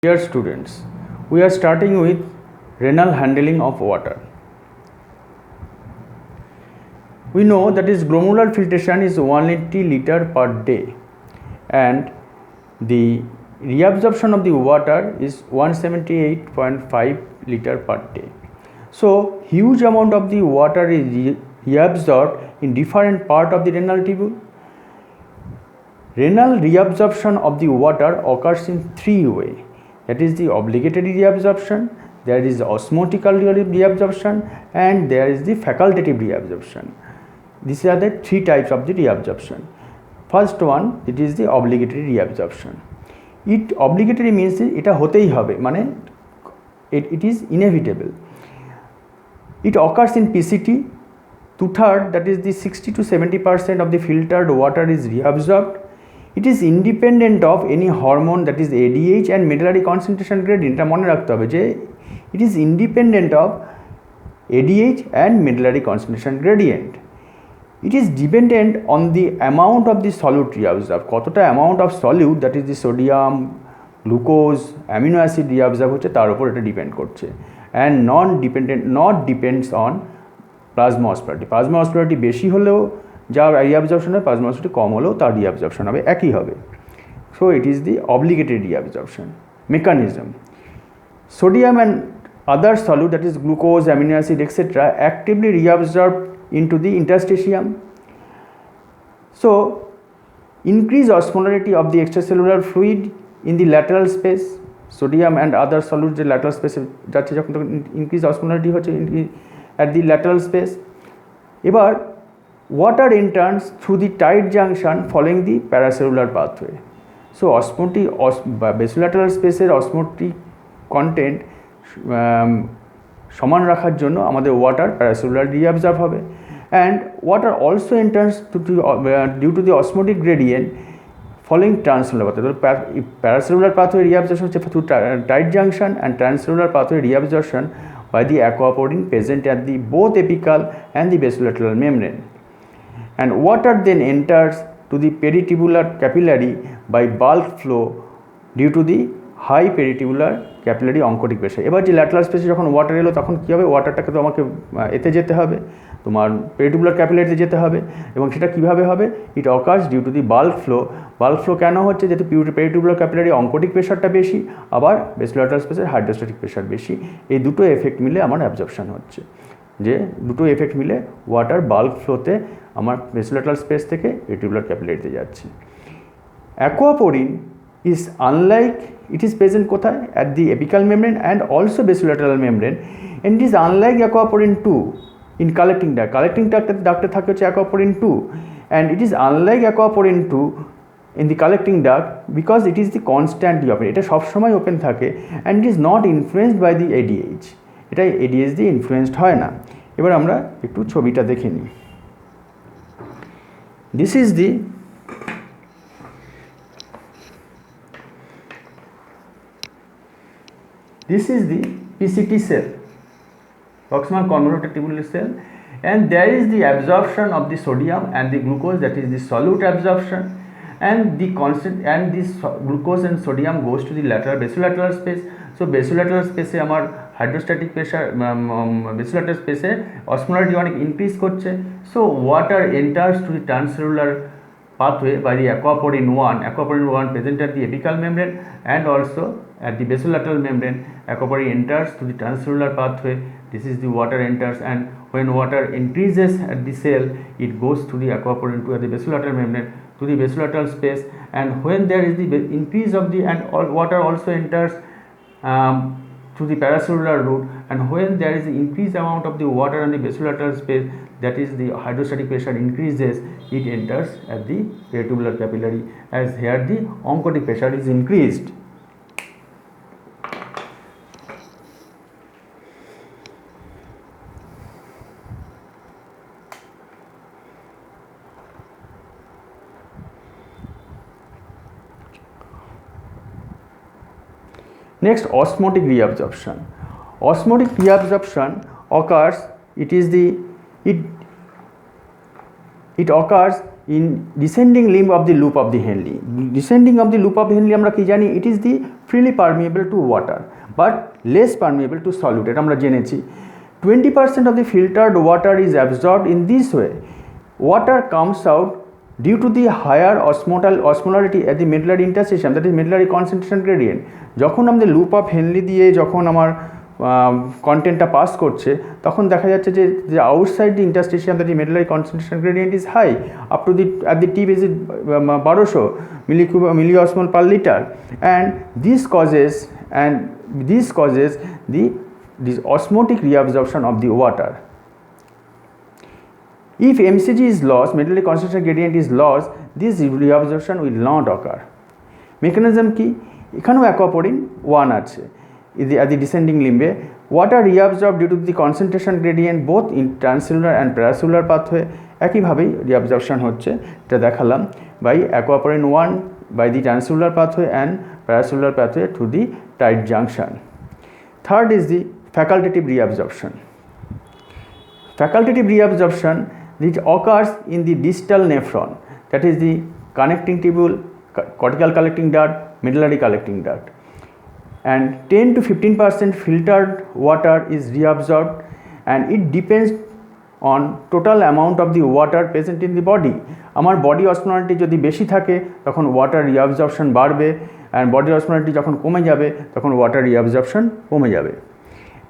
Dear students, we are starting with renal handling of water. We know that is glomerular filtration is 180 liter per day and the reabsorption of the water is 178.5 liter per day. So huge amount of the water is reabsorbed in different part of the renal tubule. Renal reabsorption of the water occurs in three ways. That is the obligatory reabsorption, there is osmotic reabsorption, and there is the facultative reabsorption. These are the three types of the reabsorption. First one, it is the obligatory reabsorption. It obligatory means এটা হতেই হবে, মানে it is inevitable. It occurs in PCT. 2/3, that is the 60 to 70% of the filtered water is reabsorbed. It is independent of any hormone, that is ADH and medullary concentration gradient. এটা মনে রাখতে হবে যে it is independent of ADH and medullary concentration gradient. It is dependent on the amount of the solute reabsorbed. কতটা amount of solute, that is the sodium, glucose, amino acid reabsorb হচ্ছে তার উপর এটা ডিপেন্ড করছে, and not depends on plasma osmolarity. plasma osmolarity বেশি হলেও যা reabsorption হয়, plasma osmolarity কম হলেও তার reabsorption হবে একই হবে. So it is the obligatory reabsorption mechanism. Sodium and other solute, that is glucose, amino acid, etc., actively reabsorb into the interstitium. So increase osmolarity of the extracellular fluid in the lateral space. Sodium and other solutes যে lateral space যাচ্ছে যখন তখন increase osmolarity হচ্ছে at the lateral space. এবার water enters through the tight junction following the paracellular pathway. So osmotic basolateral space এর osmotic content সমান রাখার জন্য আমাদের water paracellular reabsorb হবে, and water also enters due to the osmotic gradient following transcellular pathway. Paracellular pathway reabsorption হচ্ছে through tight junction, and transcellular pathway reabsorption by the aquaporin present at the both apical and the basolateral membrane. And water then enters to the peritubular capillary by bulk flow due to the high peritubular capillary oncotic pressure. এবার যে lateral স্পেসে যখন water এলো তখন কী হবে, ওয়াটারটাকে তো আমাকে এতে যেতে হবে, তোমার পেরিটিবুলার ক্যাপিলারিতে যেতে হবে, এবং সেটা কীভাবে হবে, it occurs due to the bulk flow. Bulk flow কেন হচ্ছে, যেহেতু পেরিটিবুলার ক্যাপিলারি অঙ্কটিক প্রেশারটা বেশি, আবার বেসোল্যাটারাল স্পেসের হাইড্রোস্ট্যাটিক প্রেশার বেশি, এই দুটো এফেক্ট মিলে আমার অ্যাবজর্পশন হচ্ছে, যে দুটো এফেক্ট মিলে ওয়াটার বাল্ক ফ্লোতে আমার বেসোল্যাটারাল স্পেস থেকে পেরিটিবুলার ক্যাপিলারিতে যাচ্ছে. অ্যাকোয়াপোরিন is unlike, it is present কোথায়, at the apical membrane and also basolateral membrane, and it is unlike aquaporin 2 in collecting duct. Collecting duct থাকে হচ্ছে aquaporin 2, and it is unlike aquaporin 2 in the collecting duct because it is the constantly open. এটা সবসময় open থাকে, and it is not influenced by the ADH. এটা ADH দিয়ে influenced হয় না. এবার আমরা একটু ছবিটা দেখে নিই. This is the PCT cell, proximal convoluted tubular cell, and there is the absorption of the sodium and the glucose, that is the solute absorption, and the constant, and this glucose and sodium goes to the lateral basolateral space. So basolateral space এ আমার hydrostatic pressure, basolateral space এ osmolarity অনেক increase করছে. So water enters to the transcellular pathway by the aquaporin 1. Aquaporin 1 present at the apical membrane and also at the basolateral membrane. Aquaporin enters to the transcellular pathway. This is the water enters, and when water increases at the cell, it goes to the aquaporin 2 at the basolateral membrane to the basolateral space, and when there is the increase of the, and water also enters to the paracellular route, and when there is the increased amount of the water in the basolateral space, that is the hydrostatic pressure increases, it enters at the peritubular capillary, as here the oncotic pressure is increased. Next, osmotic reabsorption. Osmotic reabsorption occurs, it occurs in descending limb of the loop of the Henle. Descending of the loop of Henle আমরা কি জানি, it is the freely permeable to water but less permeable to solute, এটা আমরা জেনেছি। 20% of the filtered water is absorbed in this way. Water comes out due to the higher osmolarity at the medullary interstitium, that is medullary concentration gradient. যখন আমাদের loop of Henle দিয়ে যখন আমার কন্টেন্টটা pass করছে তখন দেখা যাচ্ছে যে outside the interstitium that medullary concentration gradient is high up to the at the tip is 1200 milliosmol per liter, and this causes this osmotic reabsorption of the water. If mcg is lost, medullary concentration gradient is lost, this reabsorption will not occur. Mechanism কি, এখানেও অ্যাকোয়াপোরিন 1 আছে at the descending limb. Water reabsorbed due to the concentration gradient both in transcellular and paracellular pathway. একইভাবেই reabsorption হচ্ছে, এটা দেখালাম, by aquaporin 1 by the transcellular pathway and paracellular pathway through the tight junction. Third is the facultative reabsorption. Facultative reabsorption which occurs in the distal nephron, that is the connecting tubule, cortical collecting duct, medullary collecting duct, and 10 to 15% filtered water is reabsorbed, and it depends on total amount of the water present in the body. আমার body osmolarity যদি বেশি থাকে তখন water reabsorption বাড়বে, and body osmolarity যখন কমে যাবে তখন ওয়াটার রিঅ্যাবজর্পশন কমে যাবে,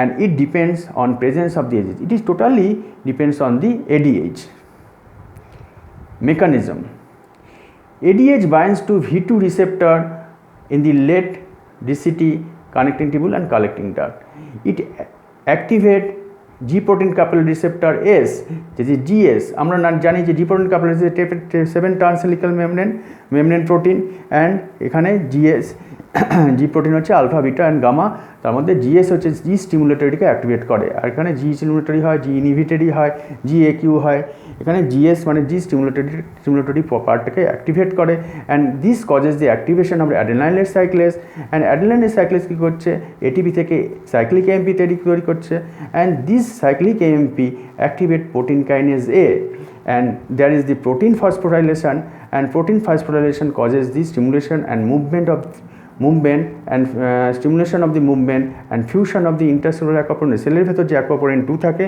and it depends on presence of the ADH. It is totally depends on the ADH. Mechanism: ADH binds to V2 receptor in the late DCT, connecting tubule and collecting duct. It activates G protein coupled receptor S, that is GS. আমরা জানি যে G protein coupled receptor 7 trans helical membrane protein, and এখানে GS G protein হচ্ছে alpha beta and gamma, তার মধ্যে GS হচ্ছে G স্টিমুলেটরিকে activate করে, আর এখানে G স্টিমুলেটরি হয়, G ইনহিবিটরি হয়, GAQ হয়। এখানে GS মানে G স্টিমুলেটরি পার্টটাকে অ্যাক্টিভেট করে, and this causes the activation of অ্যাডেনাইলের সাইক্লেস, অ্যান্ড অ্যাডেনাইলের সাইক্লেস কী করছে, এটিপি থেকে সাইক্লিক এমপি তৈরি করছে, and this cyclic AMP activate protein kinase A, and there is the protein phosphorylation, and protein phosphorylation causes the stimulation and movement and stimulation of the movement and fusion of the intercellular aquaporin. সেলের ভেতর যে aquaporin 2 থাকে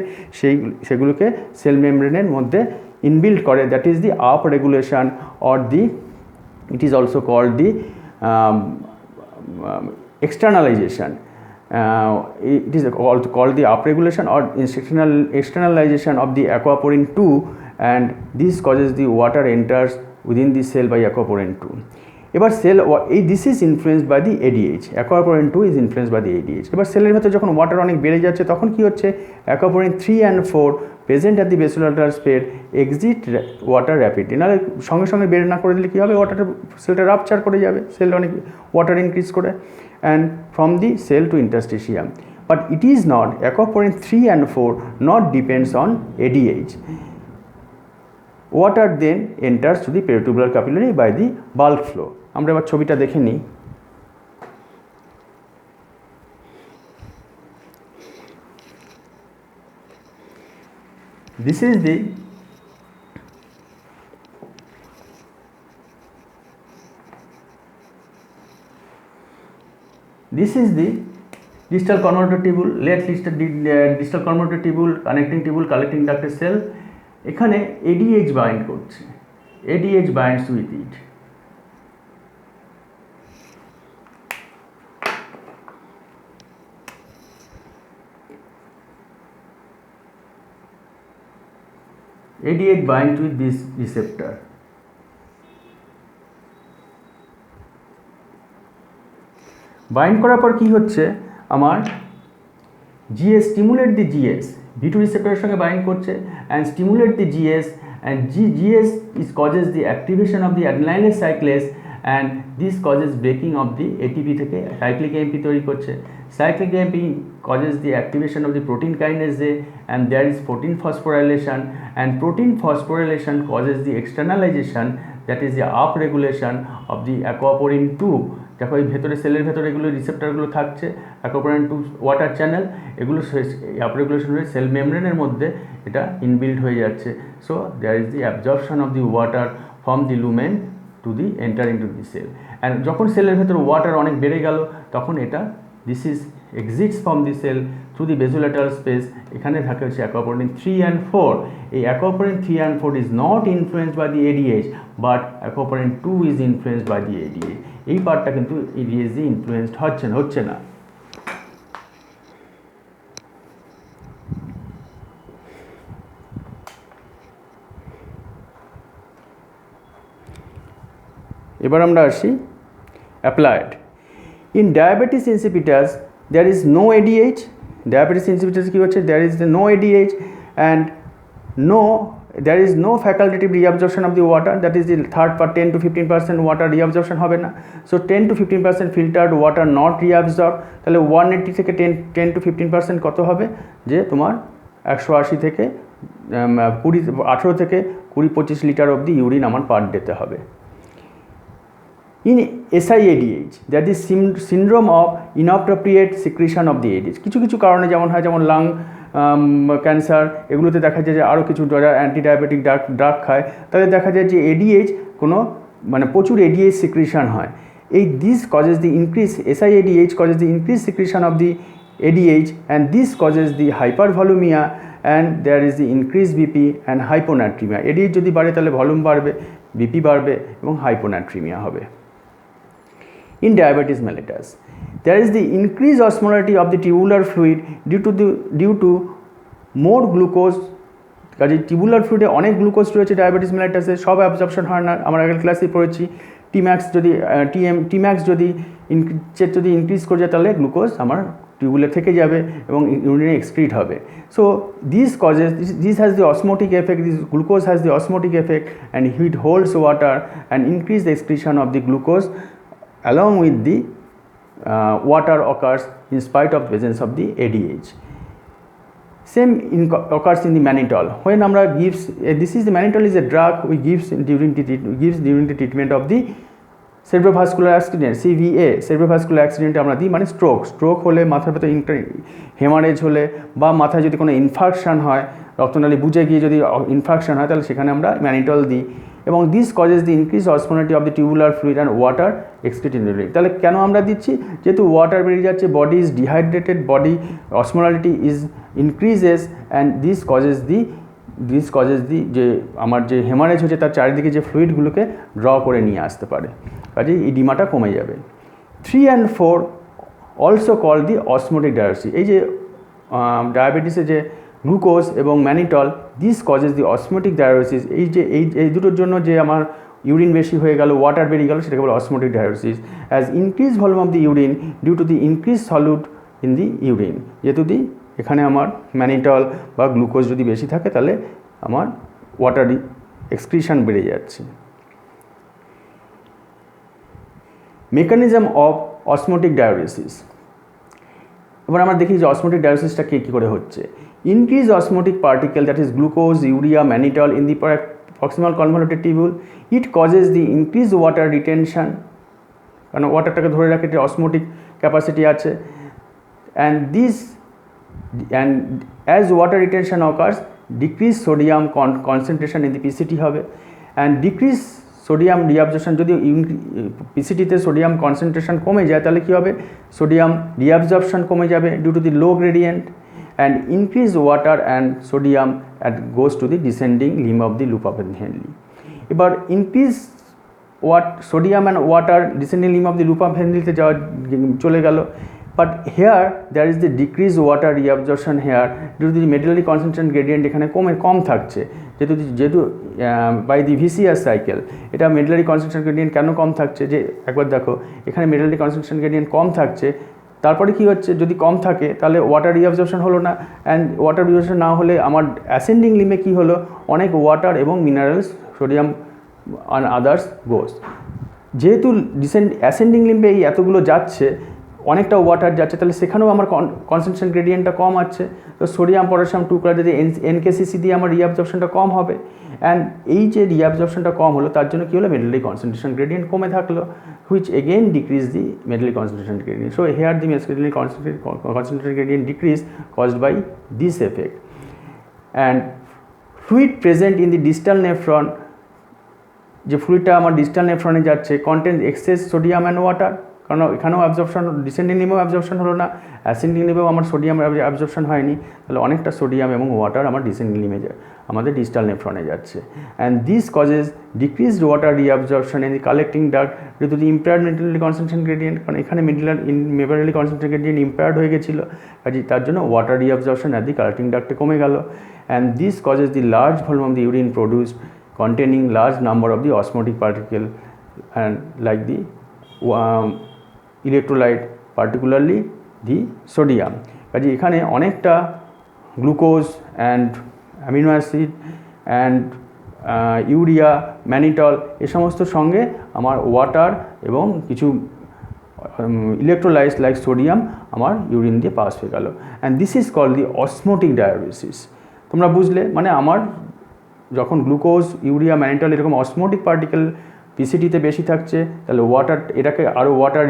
সেগুলোকে sell মেমব্রেনের মধ্যে inbuilt করে, that is the upregulation, or the it is also called the externalization. It is called the upregulation or externalization of the aquaporin 2, and this causes the water enters within the cell by aquaporin 2. এবার cell this is influenced by the ADH, aquaporin 2 is influenced by the ADH. এবার সেলের ভেতরে যখন water অনেক বেড়ে যাচ্ছে তখন কি হচ্ছে, aquaporin 3 and 4 present at the basolateral space exit water rapidly, নাহলে সঙ্গে সঙ্গে বের না করে দিলে কী হবে, ওয়াটারটা সেলটা রাপচার করে যাবে, সেল অনেক ওয়াটার ইনক্রিজ করে, and from the cell to interstitium. But it is not, aquaporin 3 and 4 not depends on ADH. Water then enters to the peritubular capillary by the bulk flow. আমরা এবার ছবিটা দেখে নিই। This is the distal convoluted tubule, late distal convoluted tubule, connecting tubule, collecting ducted cell. এখানে ADH bind করছে, ADH binds with it. ADH binds with this receptor. Bind করার পর কি হচ্ছে, আমার GS স্টিমুলেট দি GS V2 receptor সঙ্গে bind করছে, and stimulate the GS, and GS is causes the activation of the adenylyl cyclase, and this causes breaking of the ATP থেকে cyclic AMP তৈরি করছে. Cyclic AMP causes the activation of the protein kinase A, and there is protein phosphorylation, and protein phosphorylation causes the externalization, that is the up regulation of the aquaporin 2, দেখো এই ভেতরে সেলের ভেতরে এগুলো রিসেপ্টারগুলো থাকছে অ্যাকোয়াপোরিন two water channel, এগুলো আপরেগুলেশন হয়ে sell মেমব্রেনের মধ্যে এটা ইনবিল্ড হয়ে যাচ্ছে। So there is the absorption of the water from the lumen to the enter into the cell. And যখন সেলের ভেতরে ওয়াটার অনেক বেড়ে গেল তখন এটা this is exits from the cell through the basolateral space. এখানে থাকে হচ্ছে অ্যাকোয়াপোরিন 3 and 4। এই aquaporin 3 and 4 is not influenced by the ADH, but aquaporin 2 is influenced by the ADH. এই পার্টটা কিন্তু এডিএইচ দিয়ে ইনফ্লুয়েন্সড হচ্ছে না। এবার আমরা আসি applied. In diabetes insipidus there is no ADH. Diabetes insipidus কী হচ্ছে, there is no ADH and there is no facultative reabsorption of the water, that is the third part, 10 to 15% water reabsorption হবে না। So 10 to 15% filtered water not reabsorbed, তাহলে 180 থেকে 10 to 15% কত হবে, যে তোমার 180 থেকে 18 থেকে 20-25 লিটার অবধি ইউরিন আমার পার ডেতে হবে। In SIADH, that is syndrome of inappropriate secretion of the ADH, কিছু কারণে যেমন হয়, যেমন লাং ক্যান্সার, এগুলোতে দেখা যায় যে আরও কিছু যারা অ্যান্টিডায়াবেটিক ড্রাগ খায় তাদের দেখা যায় যে এডিএইচ কোনো মানে প্রচুর এডিএইচ সিক্রিশন হয়। এই this causes the increase, SIADH causes the increased secretion of the ADH and this causes the hypervolemia and there is the increased BP and hyponatremia। ADH যদি বাড়ে তাহলে ভলিউম বাড়বে, বিপি বাড়বে এবং হাইপোনাট্রিমিয়া হবে। In diabetes mellitus, there is the increased osmolarity of the tubular fluid due to more glucose। কাজে tubular ফ্লুইডে অনেক glucose রয়েছে ডায়াবেটিস মেলাইটাসে, সব অ্যাবজর্পশন হয় না। আমরা আগের ক্লাসে পড়েছি টিম্যাক্স যদি ইনক্রিজ করে যায় তাহলে গ্লুকোজ আমার টিউবুলে থেকে যাবে এবং ইউরিনে এক্সক্রিট হবে। So this has the osmotic effect, this glucose has the osmotic effect and it holds water and increase the excretion of the glucose along with the water occurs in spite of presence of the ADH. Same occurs in the mannitol. When আমরা gives this is the mannitol is a drug we gives during the treatment of the cerebrovascular accident, CVA, cerebrovascular accident আমরা দিই, মানে stroke হলে, মাথার ভেতরে haemorrhage হলে বা মাথায় যদি কোনো ইনফাকশন হয়, রক্তনালী বুঝে গিয়ে যদি ইনফাকশন হয় তাহলে সেখানে আমরা ম্যানিটল দিই এবং this causes the increase osmolarity of the tubular fluid and water excrete in the urine. তাহলে কেন আমরা দিচ্ছি, যেহেতু ওয়াটার বেরিয়ে যাচ্ছে, body is dehydrated, body osmolarity is increases and this causes the যে আমার যে হেমারেজ হচ্ছে তার চারিদিকে যে ফ্লুইডগুলোকে ড্র করে নিয়ে আসতে পারে, কাজেই এই ডিমাটা কমে যাবে। 3 and 4 also call the osmotic diocese. এই যে ডায়াবেটিসে যে গ্লুকোজ এবং mannitol, this causes the osmotic diocese. এই দুটোর জন্য যে আমার ইউরিন বেশি হয়ে গেল, ওয়াটার বেরিয়ে গেল, সেটাকে বলে osmotic diuresis. As increase volume of the urine due to the increase solute in the urine. যেহেতু এখানে আমার ম্যানিটল বা গ্লুকোজ যদি বেশি থাকে তাহলে আমার ওয়াটার এক্সক্রিশন বেড়ে যাচ্ছে। Mechanism of osmotic diocese. এবার আমরা দেখি যে অসমোটিক ডায়োসিসটা কী করে হচ্ছে। Increase osmotic particle, that is glucose, urea, mannitol in the proximal convoluted tubule. It causes the increased water retention, কারণ ওয়াটারটাকে ধরে রাখে, এটা অসমোটিক ক্যাপাসিটি আছে, and as water retention occurs, decrease sodium concentration in the PCT হবে and decrease sodium reabsorption. যদি পিসিটিতে sodium concentration কমে যায় তাহলে কী হবে, সোডিয়াম রিঅ্যাবজর্পশন কমে যাবে due to the low gradient and increase water and sodium goes to the descending limb of the loop of Henle. এবার increase sodium and water descending limb of the loop of Henle তে চলে গেল, but here there is the decreased water reabsorption here due to the medullary concentration gradient এখানে কম থাকছে, যেহেতু by the VCS cycle এটা medullary concentration gradient কেন কম থাকছে, যে একবার দেখো এখানে medullary concentration gradient কম থাকছে, তারপরে কী হচ্ছে, যদি কম থাকে তাহলে ওয়াটার রিঅ্যাবজর্পশন হলো না, অ্যান্ড ওয়াটার রিঅ্যাবজর্পশন না হলে আমার অ্যাসেন্ডিং লিমে কী হলো, অনেক ওয়াটার এবং মিনারেলস, সোডিয়াম অ্যান্ড আদার্স গোস। যেহেতু অ্যাসেন্ডিং লিম্বে এই এতগুলো যাচ্ছে, অনেকটা ওয়াটার যাচ্ছে, তাহলে সেখানেও আমার কনসেন্ট্রেশন গ্রেডিয়েন্টটা কম আছে। তো সোডিয়াম পটাশিয়াম 2 ক্লোরাইড যদি এনকেসিসি দিয়ে আমার রিঅ্যাবজর্পশনটা কম হবে, অ্যান্ড এই যে রিঅ্যাবজর্পশনটা কম হলো তার জন্য কী হলো, মেটালিক কনসেন্ট্রেশন গ্রেডিয়েন্ট কমে থাকলো, which again decrease the medullary concentration gradient. So here the medullary concentration gradient decrease caused by this effect. And fluid present in the distal nephron, যে ফ্লুইডটা আমার ডিস্টাল নেফ্রনে যাচ্ছে, content excess sodium and water, কারণ এখানেও absorption, descending লিম্বেও absorption হলো না, ascending লিম্বেও আমার সোডিয়াম অ্যাবজর্পশন হয়নি, তাহলে অনেকটা সোডিয়াম এবং ওয়াটার আমার ডিসেন্ডিং লিম্বে আমাদের ডিস্টাল নেফ্রনে যাচ্ছে। And this causes decreased water reabsorption in the collecting duct due to the impaired medullary concentration gradient, কারণ এখানে মেটালিক কনসেন্ট্রেশন গ্রেডিয়েন্ট ইম্পেয়ার্ড হয়ে গেছিলো, কাজে তার জন্য water reabsorption at the collecting ডাক্টে কমে গেল। And this causes the large volume of the urine produced containing large number of the osmotic particle and like the electrolyte, particularly the sodium। কাজে এখানে অনেকটা glucose and amino acid and urea, mannitol এ সমস্ত সঙ্গে আমার water এবং কিছু electrolytes like sodium আমার ইউরিন দিয়ে পাস হয়ে গেল। And this is called the osmotic dialysis. তোমরা বুঝলে, মানে আমার যখন গ্লুকোজ, ইউরিয়া, ম্যানিটল এরকম অসমোটিক পার্টিকেল পিসিটিতে বেশি থাকছে, তাহলে ওয়াটার এটাকে আরও ওয়াটার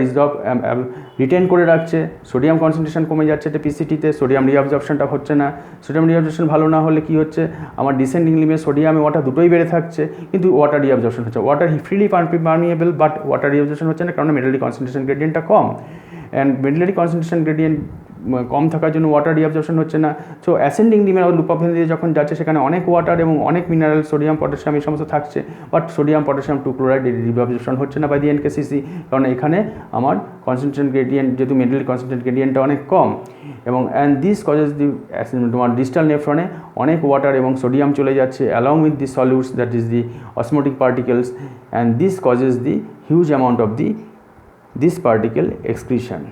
রিটেন করে রাখছে, সোডিয়াম কনসেন্ট্রেশন কমে যাচ্ছে এটা পিসিটিতে, সোডিয়াম রিঅ্যাবজর্পশনটা হচ্ছে না। সোডিয়াম রিঅ্যাবজর্পশন ভালো না হলে কী হচ্ছে, আমার ডিসেন্ডিং লিম্বে সোডিয়াম ওয়াটার দুটোই বেড়ে থাকছে, কিন্তু ওয়াটার রিঅ্যাবজর্পশন হচ্ছে, water freely permeable, but water reabsorption হচ্ছে না, কারণ মেটালিক কনসেন্ট্রেশন গ্রেডিয়েন্টটা কম। অ্যান্ড মেটালিক কনসেন্ট্রেশন গ্রেডিয়েন্ট কম থাকার জন্য ওয়াটার রিঅ্যাবজর্পশন হচ্ছে না। সো অ্যাসেন্ডিং লিম্বের লুপ অফ দিয়ে যখন যাচ্ছে সেখানে অনেক ওয়াটার এবং অনেক মিনারেল, সোডিয়াম, পটাশিয়াম এই সমস্ত থাকছে, but sodium, potassium 2 chloride reabsorption হচ্ছে না বাই দি এনকেসিসি, কারণ এখানে আমার কনসেন্ট্রেশন গ্রেডিয়েন্ট যেহেতু মেটালিক কনসেন্ট্রেশন গ্রেডিয়েন্টটা অনেক কম। এবং অ্যান্ড দিস কজেস দি তোমার ডিস্টাল নেফ্রনে অনেক ওয়াটার এবং সোডিয়াম চলে যাচ্ছে along with the সলিউটস, that is the osmotic particles, and this causes the huge amount of the this particle excretion.